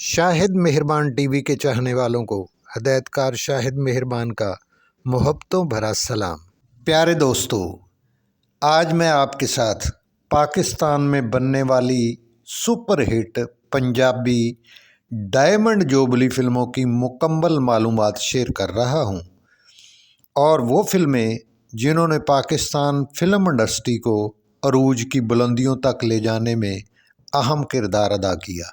शाहिद मेहरबान टीवी के चाहने वालों को हदायतकार शाहिद मेहरबान का मोहब्बतों भरा सलाम। प्यारे दोस्तों, आज मैं आपके साथ पाकिस्तान में बनने वाली सुपरहिट पंजाबी डायमंड जुबली फिल्मों की मुकम्मल मालूमात शेयर कर रहा हूं, और वो फिल्में जिन्होंने पाकिस्तान फिल्म इंडस्ट्री को अरूज की बुलंदियों तक ले जाने में अहम किरदार अदा किया।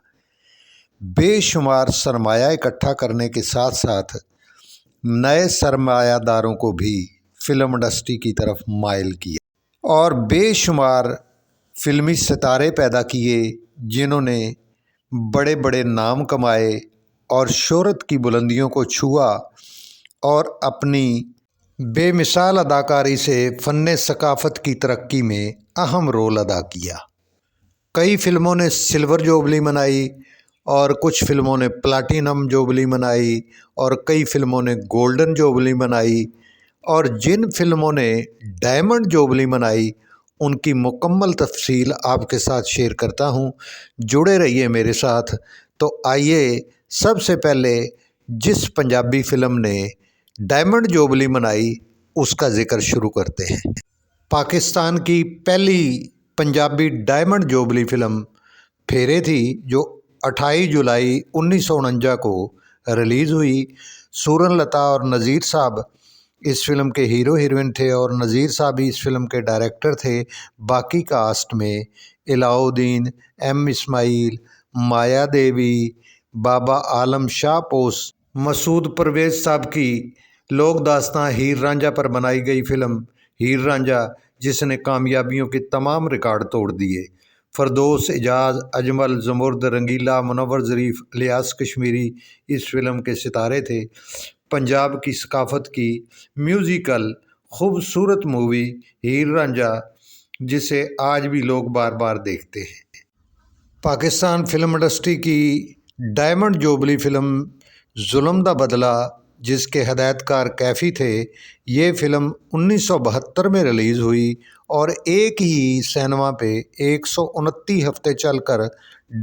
बेशुमार सरमाया इकट्ठा करने के साथ साथ नए सरमायादारों को भी फिल्म इंडस्ट्री की तरफ माइल किया और बेशुमार फिल्मी सितारे पैदा किए जिन्होंने बड़े बड़े नाम कमाए और शोहरत की बुलंदियों को छुआ और अपनी बेमिसाल अदाकारी से फ़न सकाफ़त की तरक्की में अहम रोल अदा किया। कई फिल्मों ने सिल्वर जुबली मनाई और कुछ फिल्मों ने प्लैटिनम जुबली मनाई और कई फिल्मों ने गोल्डन जुबली मनाई, और जिन फिल्मों ने डायमंड जुबली मनाई उनकी मुकम्मल तफसील आपके साथ शेयर करता हूं। जुड़े रहिए मेरे साथ। तो आइए सबसे पहले जिस पंजाबी फिल्म ने डायमंड जुबली मनाई उसका ज़िक्र शुरू करते हैं। पाकिस्तान की पहली पंजाबी डायमंड जुबली फिल्म फेरे थी, जो 28 जुलाई 1949 को रिलीज़ हुई। सूरन लता और नज़ीर साहब इस फिल्म के हीरो हीरोइन थे और नज़ीर साहब ही इस फिल्म के डायरेक्टर थे। बाकी कास्ट में इलाउद्दीन, एम इस्माइल, माया देवी, बाबा आलम शाह पोस, मसूद परवेज़ साहब की लोक दास्तां हीर रांझा पर बनाई गई फिल्म हीर रांझा, जिसने कामयाबियों के तमाम रिकॉर्ड तोड़ दिए। फरदौस, एजाज, अजमल, जमुर्द, रंगीला, मुनव्वर ज़रीफ़, इलियास कश्मीरी इस फिल्म के सितारे थे। पंजाब की सकाफ़त की म्यूज़िकल खूबसूरत मूवी हीर रांझा, जिसे आज भी लोग बार बार देखते हैं। पाकिस्तान फिल्म इंडस्ट्री की डायमंड जुबली फिल्म जुल्म दा बदला, जिसके हदायतकार कैफ़ी थे, ये फ़िल्म 1972 में रिलीज़ हुई और एक ही सिनेमा पे 129 हफ्ते चलकर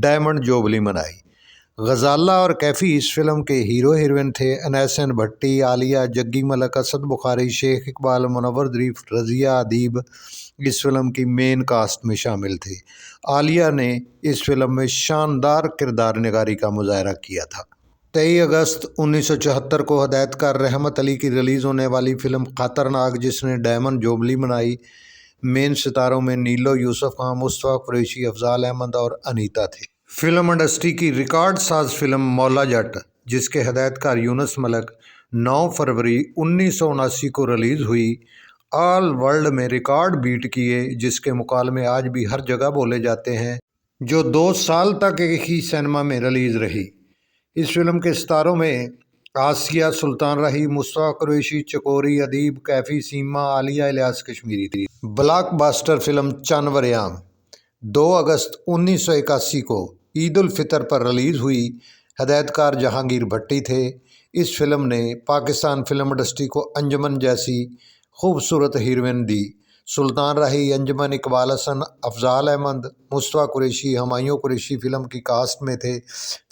डायमंड जुबली मनाई। गजाला और कैफ़ी इस फिल्म के हीरो हीरोइन थे। अनैसन भट्टी, आलिया, जग्गी मलक, असद बुखारी, शेख इकबाल, मुनव्वर ज़रीफ़, रज़िया अदीब इस फिल्म की मेन कास्ट में शामिल थे। आलिया ने इस फिल्म में शानदार किरदार निगारी का मुजाहरा किया था। 23 अगस्त 1974 को हदायतकार रहमत अली की रिलीज़ होने वाली फ़िल्म खतरनाक, जिसने डायमंड जुबली मनाई, मेन सितारों में नीलो, यूसुफ खान, मुस्तफ़ा कुरैशी, अफजाल अहमद और अनीता थे। फिल्म इंडस्ट्री की रिकॉर्ड साज फिल्म मौला जट, जिसके हदायतकार यूनुस मलिक, 9 फरवरी 1979 को रिलीज़ हुई, ऑल वर्ल्ड में रिकॉर्ड बीट किए, जिसके मुकालमे आज भी हर जगह बोले जाते हैं, जो 2 साल तक एक ही सिनेमा में रिलीज़ रही। इस फिल्म के सितारों में आसिया सुल्तान रही, मुस्तफ़ा कुरैशी, चकोरी, अदीब, कैफ़ी, सीमा, आलिया, इलियास कश्मीरी थी। ब्लॉकबस्टर फिल्म चन वरयाम 2 अगस्त 1981 को ईद उल फितर पर रिलीज़ हुई। हदायतकार जहांगीर भट्टी थे। इस फिल्म ने पाकिस्तान फिल्म इंडस्ट्री को अंजुमन जैसी खूबसूरत हीरोइन दी। सुल्तान रही, अंजुमन, इकबाल हसन, अफजाल अहमद, मुस्तफ़ा कुरैशी, हुमायूं कुरैशी फिल्म की कास्ट में थे।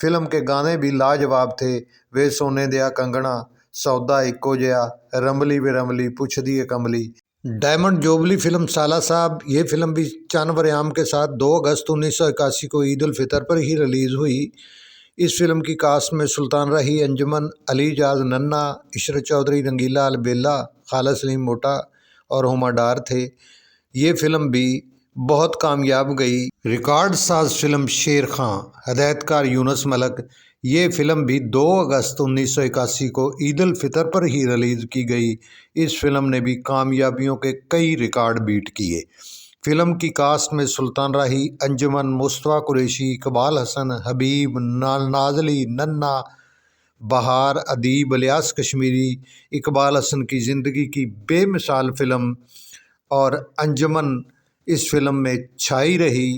फिल्म के गाने भी लाजवाब थे। वे सोने दिया कंगना, सौदा इको जया, रमली वे रमली, पुछ दिए कमली। डायमंड जुबली फिल्म साला साहब, ये फिल्म भी चन वरयाम के साथ 2 अगस्त 1981 को ईद उल फितर पर ही रिलीज़ हुई। इस फिल्म की कास्ट में सुल्तान रही, अंजुमन, अली जाज नन्ना, इशरत चौधरी, रंगीला अलबेला, खालिद सलीम मोटा और हुमा डार थे। ये फिल्म भी बहुत कामयाब गई। रिकॉर्ड साज फिल्म शेर खां, हदायतकार यूनुस मलिक, ये फिल्म भी 2 अगस्त 1981 को ईद उल फितर पर ही रिलीज़ की गई। इस फिल्म ने भी कामयाबियों के कई रिकॉर्ड बीट किए। फिल्म की कास्ट में सुल्तान राही, अंजुमन, मुस्तफ़ा कुरैशी, इकबाल हसन, हबीब, नाजली, नन्ना, बहार, अदीब, इलियास कश्मीरी, इकबाल हसन की ज़िंदगी की बेमिसाल फ़िल्म और अंजुमन इस फिल्म में छाई रही।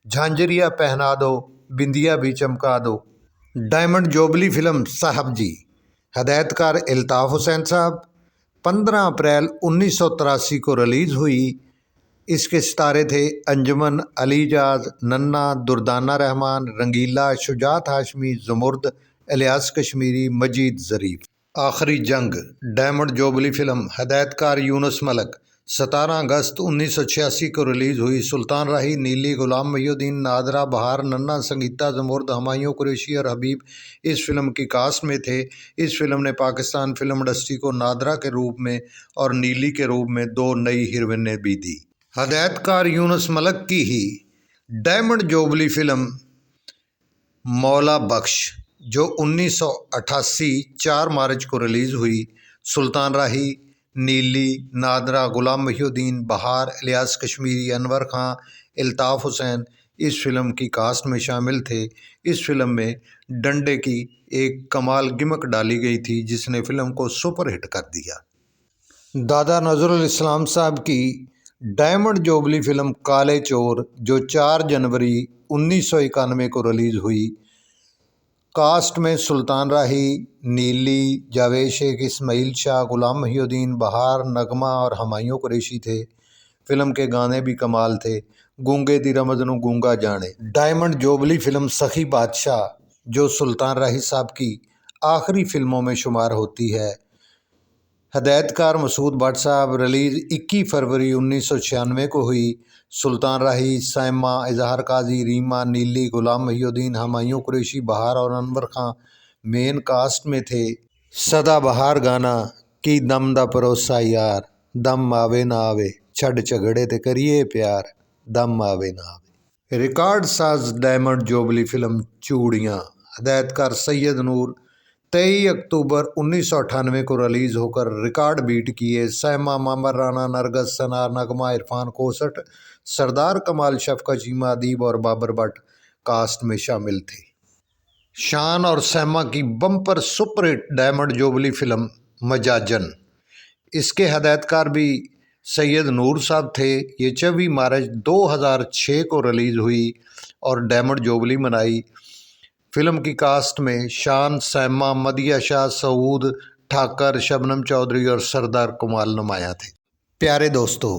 झांझरिया पहना दो, बिंदिया भी चमका दो। डायमंड जुबली फिल्म साहब जी, हदायतकार अल्ताफ़ हुसैन साहब, 15 अप्रैल 1983 को रिलीज़ हुई। इसके सितारे थे अंजुमन, अलीजाज, नन्ना, दुर्दाना रहमान, रंगीला, शुजात हाशमी, ज़ुमुर्द, इलियास कश्मीरी, मजीद ज़रीफ़। आखिरी जंग डायमंड जोबली फ़िल्म, हदायतकार यूनुस मलिक, 17 अगस्त 1986 को रिलीज़ हुई। सुल्तान राही, नीली, गुलाम मोहिउद्दीन, नादरा, बहार, नन्ना, संगीता, ज़ुमुर्द, हुमायूं कुरैशी और हबीब इस फिल्म की कास्ट में थे। इस फिल्म ने पाकिस्तान फिल्म इंडस्ट्री को नादरा के रूप में और नीली के रूप में 2 नई हीरोइनें भी दी। हदायतकार यूनुस मलिक की ही डायमंड जोबली फिल्म मौला बख्श, जो 1988 4 मार्च को रिलीज़ हुई। सुल्तान राही, नीली, नादरा, गुलाम मोहिउद्दीन, बहार, इलियास कश्मीरी, अनवर खां, अल्ताफ़ हुसैन इस फिल्म की कास्ट में शामिल थे। इस फिल्म में डंडे की एक कमाल गिमक डाली गई थी जिसने फिल्म को सुपरहिट कर दिया। दादा नज़रुल इस्लाम साहब की डायमंड जोबली फिल्म काले चोर, जो 4 जनवरी 1991 को रिलीज़ हुई। कास्ट में सुल्तान राही, नीली, जावेद शेख, इस्माइल शाह, गुलाम मोहिउद्दीन, बहार, नगमा और हुमायूं कुरैशी थे। फिल्म के गाने भी कमाल थे। गूंगे दी रमज़नू गूंगा जाने। डायमंड जोबली फिल्म सखी बादशाह, जो सुल्तान राही साहब की आखिरी फिल्मों में शुमार होती है। हदायतकार मसूद भट्ट साहब, रिलीज़ 21 फरवरी 1996 को हुई। सुल्तान राही, साइमा, इजहार काजी, रीमा, नीली, गुलाम मोहिउद्दीन, हुमायूं कुरैशी, बहार और अनवर खां मेन कास्ट में थे। सदाबहार गाना की दम दा भरोसा यार, दम आवे ना आवे, छड़ झगड़े ते करिए प्यार, दम आवे ना आवे। रिकॉर्ड साज डायमंड जोबली फिल्म चूड़ियाँ, हदायतकार सैयद नूर, 23 अक्टूबर 1998 को रिलीज़ होकर रिकॉर्ड बीट किए। सैमा, मामर राना, नरगस, सना, नगमा, इरफान कोसट, सरदार कमाल, शफकत चीमा, अदीब और बाबर भट्ट कास्ट में शामिल थे। शान और सैमा की बम्पर सुपरहिट डायमंड जोबली फिल्म मजाजन, इसके हदायतकार भी सैयद नूर साहब थे। ये 24 मार्च 2006 को रिलीज़ हुई और डायमंड जोबली मनाई। फिल्म की कास्ट में शान, सैमा, मदिया शाह, सऊद ठाकर, शबनम चौधरी और सरदार कमाल नुमाया थे। प्यारे दोस्तों,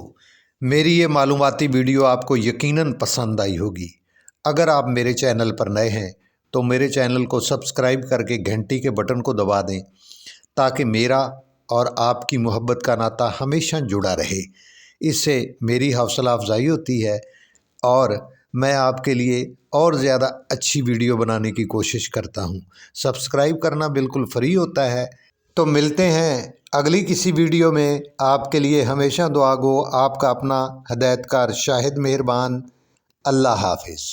मेरी ये मालूमाती वीडियो आपको यकीनन पसंद आई होगी। अगर आप मेरे चैनल पर नए हैं तो मेरे चैनल को सब्सक्राइब करके घंटी के बटन को दबा दें ताकि मेरा और आपकी मोहब्बत का नाता हमेशा जुड़ा रहे। इससे मेरी हौसला अफजाई होती है और मैं आपके लिए और ज़्यादा अच्छी वीडियो बनाने की कोशिश करता हूँ। सब्सक्राइब करना बिल्कुल फ्री होता है। तो मिलते हैं अगली किसी वीडियो में। आपके लिए हमेशा दुआ गो आपका अपना हदायतकार शाहिद मेहरबान। अल्लाह हाफिज़।